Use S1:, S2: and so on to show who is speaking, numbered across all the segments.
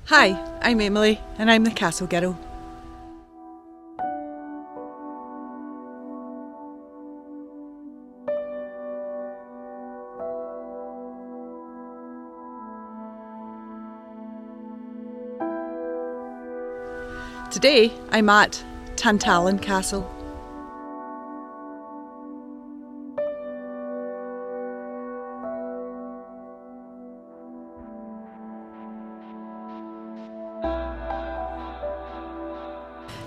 S1: Hi, I'm Emily and I'm the Castle Girl. Today I'm at Tantallon Castle.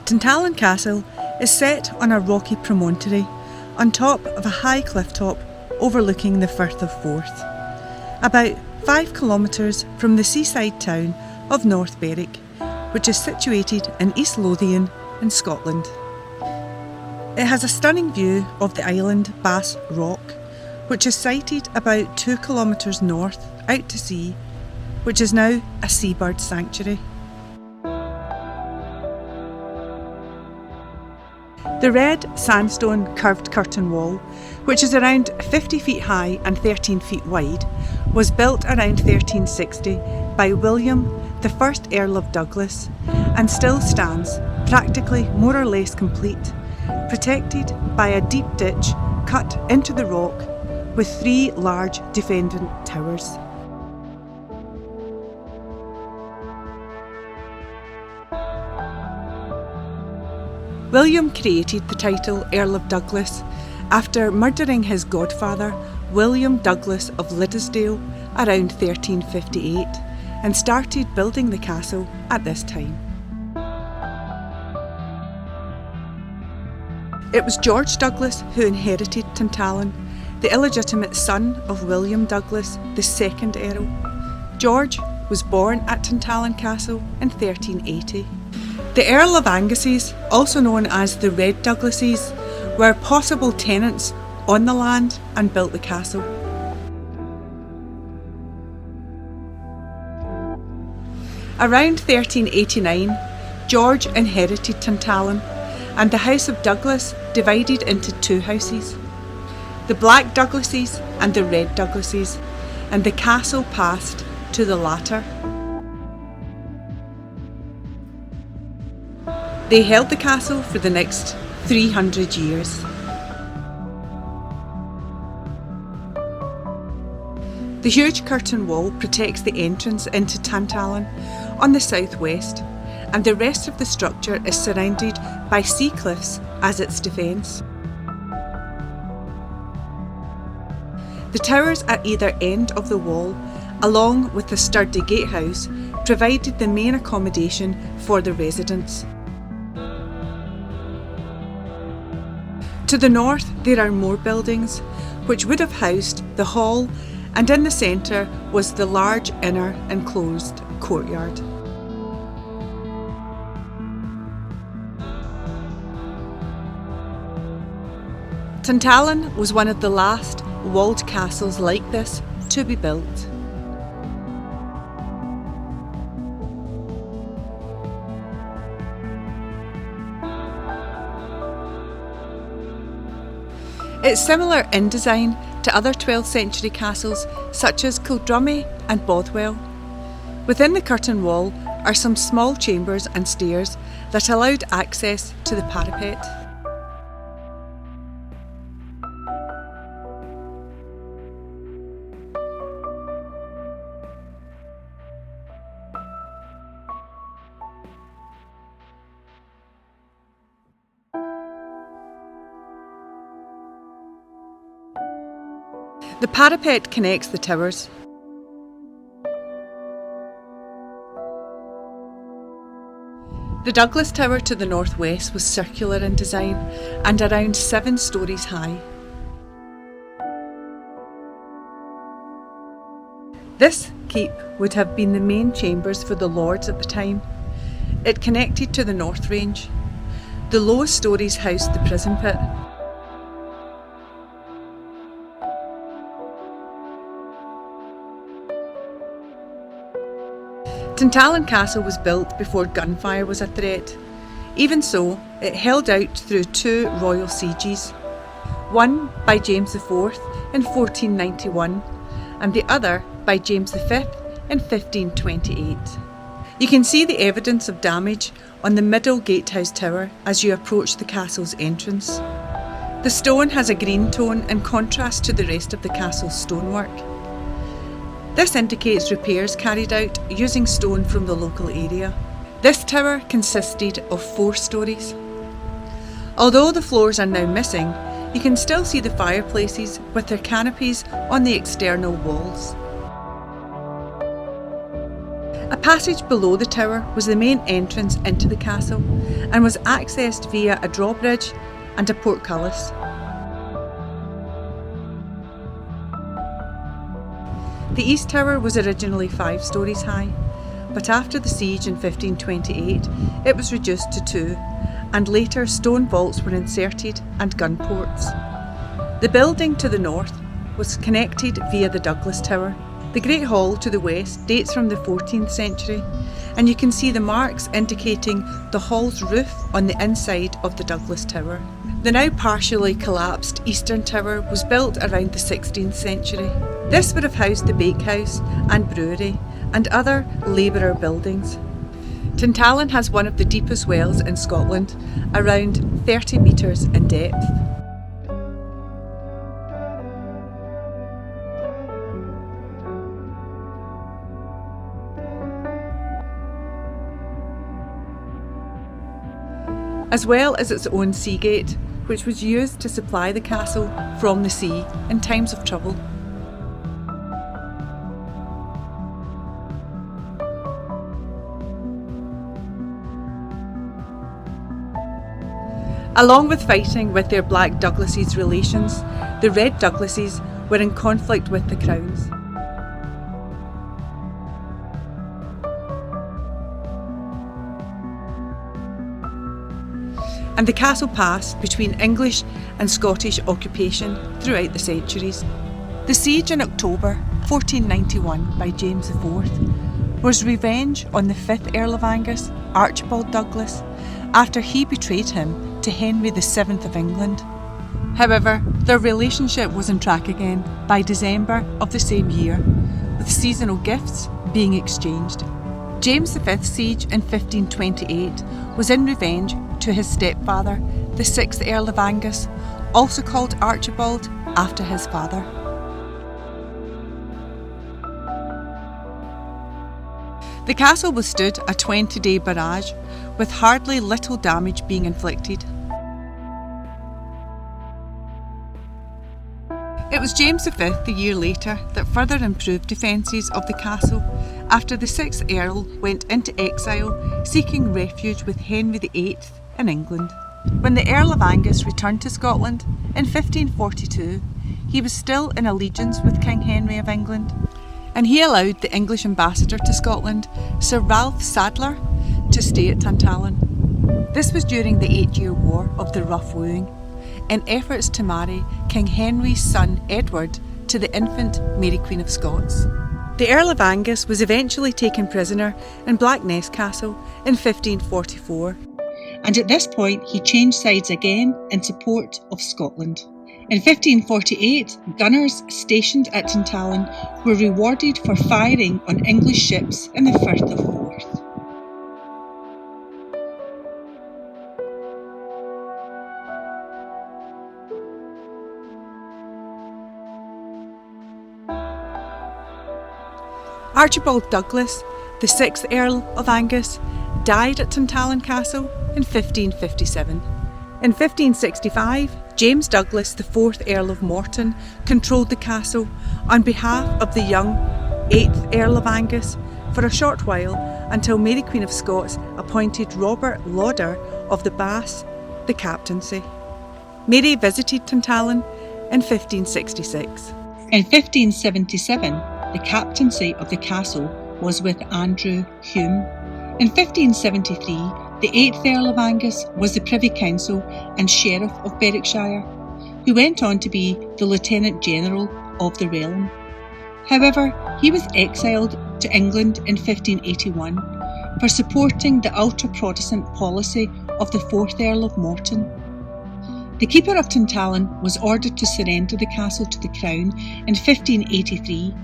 S1: Tantallon Castle is set on a rocky promontory on top of a high cliff top overlooking the Firth of Forth, about 5 kilometres from the seaside town of North Berwick, which is situated in East Lothian in Scotland. It has a stunning view of the island Bass Rock, which is sited about 2 kilometres north out to sea, which is now a seabird sanctuary. The red sandstone curved curtain wall, which is around 50 feet high and 13 feet wide, was built around 1360 by William, the first Earl of Douglas, and still stands, practically more or less complete, protected by a deep ditch cut into the rock with 3 large defendant towers. William created the title Earl of Douglas after murdering his godfather, William Douglas of Liddesdale, around 1358, and started building the castle at this time. It was George Douglas who inherited Tantallon, the illegitimate son of William Douglas, the second Earl. George was born at Tantallon Castle in 1380. The Earl of Angus's, also known as the Red Douglases, were possible tenants on the land and built the castle. Around 1389, George inherited Tantallon, and the House of Douglas divided into 2 houses, the Black Douglases and the Red Douglases, and the castle passed to the latter. They held the castle for the next 300 years. The huge curtain wall protects the entrance into Tantallon on the southwest, and the rest of the structure is surrounded by sea cliffs as its defence. The towers at either end of the wall, along with the sturdy gatehouse, provided the main accommodation for the residents. To the north there are more buildings, which would have housed the hall, and in the centre was the large inner enclosed courtyard. Tantallon was one of the last walled castles like this to be built. It's similar in design to other 12th century castles such as Kildrummie and Bothwell. Within the curtain wall are some small chambers and stairs that allowed access to the parapet. The parapet connects the towers. The Douglas Tower to the northwest was circular in design and around 7 stories high. This keep would have been the main chambers for the lords at the time. It connected to the North Range. The lowest stories housed the prison pit. Tantallon Castle was built before gunfire was a threat. Even so, it held out through 2 royal sieges, one by James IV in 1491 and the other by James V in 1528. You can see the evidence of damage on the middle gatehouse tower as you approach the castle's entrance. The stone has a green tone in contrast to the rest of the castle's stonework. This indicates repairs carried out using stone from the local area. This tower consisted of 4 stories. Although the floors are now missing, you can still see the fireplaces with their canopies on the external walls. A passage below the tower was the main entrance into the castle and was accessed via a drawbridge and a portcullis. The east tower was originally 5 stories high, but after the siege in 1528 it was reduced to 2, and later stone vaults were inserted and gun ports. The building to the north was connected via the Douglas Tower. The Great Hall to the west dates from the 14th century, and you can see the marks indicating the hall's roof on the inside of the Douglas Tower. The now partially collapsed Eastern Tower was built around the 16th century. This would have housed the bakehouse and brewery and other labourer buildings. Tantallon has one of the deepest wells in Scotland, around 30 metres in depth. As well as its own sea gate, which was used to supply the castle from the sea in times of trouble. Along with fighting with their Black Douglases relations, the Red Douglases were in conflict with the Crowns. And the castle passed between English and Scottish occupation throughout the centuries. The siege in October 1491 by James IV was revenge on the 5th Earl of Angus, Archibald Douglas, after he betrayed him to Henry VII of England. However, their relationship was on track again by December of the same year, with seasonal gifts being exchanged. James V's siege in 1528 was in revenge to his stepfather, the 6th Earl of Angus, also called Archibald after his father. The castle withstood a 20-day barrage, with hardly little damage being inflicted. It was James V a year later that further improved defences of the castle after the 6th Earl went into exile seeking refuge with Henry VIII in England. When the Earl of Angus returned to Scotland in 1542, he was still in allegiance with King Henry of England, and he allowed the English ambassador to Scotland, Sir Ralph Sadler, to stay at Tantallon. This was during the 8-year War of the Rough Wooing, in efforts to marry King Henry's son Edward to the infant Mary Queen of Scots. The Earl of Angus was eventually taken prisoner in Blackness Castle in 1544, and at this point he changed sides again in support of Scotland. In 1548, gunners stationed at Tantallon were rewarded for firing on English ships in the Firth of Forth. Archibald Douglas, the 6th Earl of Angus, died at Tantallon Castle in 1557. In 1565, James Douglas, the 4th Earl of Morton, controlled the castle on behalf of the young 8th Earl of Angus for a short while until Mary Queen of Scots appointed Robert Lauder of the Bass the captaincy. Mary visited Tantallon in 1566. In 1577, the captaincy of the castle was with Andrew Hume. In 1573, the 8th Earl of Angus was the Privy Council and Sheriff of Berwickshire, who went on to be the Lieutenant General of the realm. However, he was exiled to England in 1581 for supporting the ultra-Protestant policy of the 4th Earl of Morton. The Keeper of Tantallon was ordered to surrender the castle to the Crown in 1583,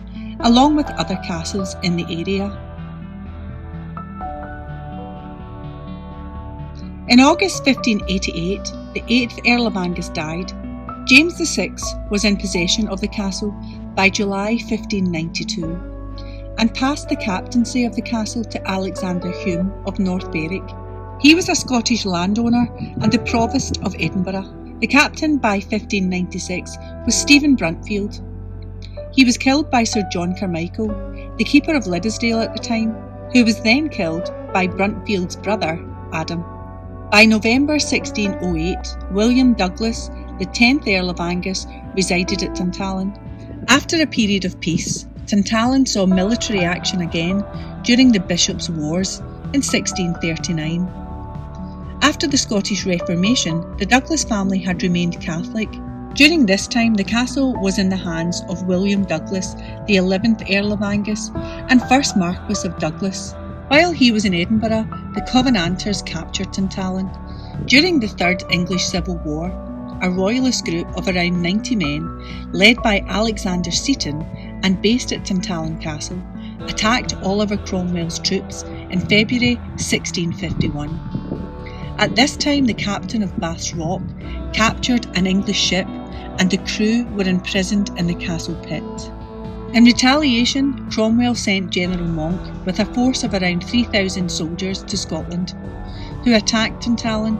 S1: along with other castles in the area. In August 1588, the 8th Earl of Angus died. James VI was in possession of the castle by July 1592 and passed the captaincy of the castle to Alexander Hume of North Berwick. He was a Scottish landowner and the Provost of Edinburgh. The captain by 1596 was Stephen Bruntfield. He was killed by Sir John Carmichael, the keeper of Liddesdale at the time, who was then killed by Bruntfield's brother, Adam. By November 1608, William Douglas, the 10th Earl of Angus, resided at Tantallon. After a period of peace, Tantallon saw military action again during the Bishops' Wars in 1639. After the Scottish Reformation, the Douglas family had remained Catholic. During this time, the castle was in the hands of William Douglas, the 11th Earl of Angus and 1st Marquess of Douglas. While he was in Edinburgh, the Covenanters captured Tantallon. During the Third English Civil War, a royalist group of around 90 men, led by Alexander Seton and based at Tantallon Castle, attacked Oliver Cromwell's troops in February 1651. At this time, the captain of Bath's Rock captured an English ship and the crew were imprisoned in the castle pit. In retaliation, Cromwell sent General Monk with a force of around 3,000 soldiers to Scotland, who attacked Tantallon.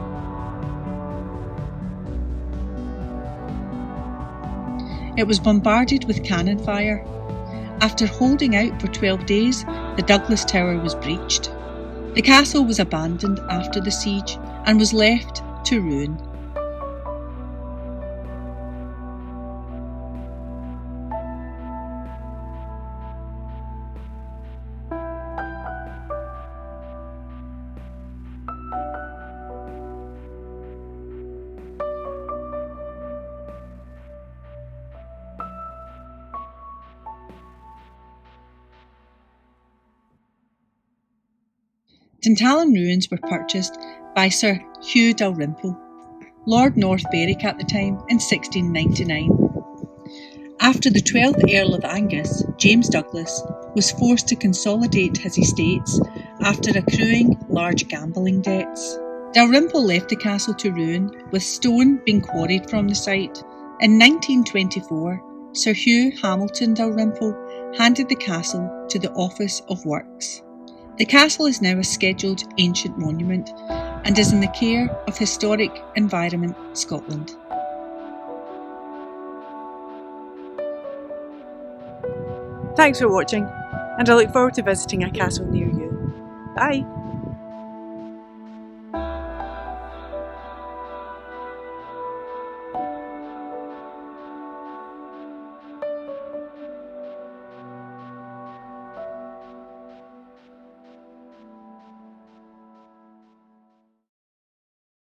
S1: It was bombarded with cannon fire. After holding out for 12 days, the Douglas Tower was breached. The castle was abandoned after the siege and was left to ruin. Tantallon ruins were purchased by Sir Hugh Dalrymple, Lord North Berwick at the time, in 1699. After the 12th Earl of Angus, James Douglas, was forced to consolidate his estates after accruing large gambling debts. Dalrymple left the castle to ruin, with stone being quarried from the site. In 1924, Sir Hugh Hamilton Dalrymple handed the castle to the Office of Works. The castle is now a scheduled ancient monument and is in the care of Historic Environment Scotland. Thanks for watching, and I look forward to visiting a castle near you. Bye!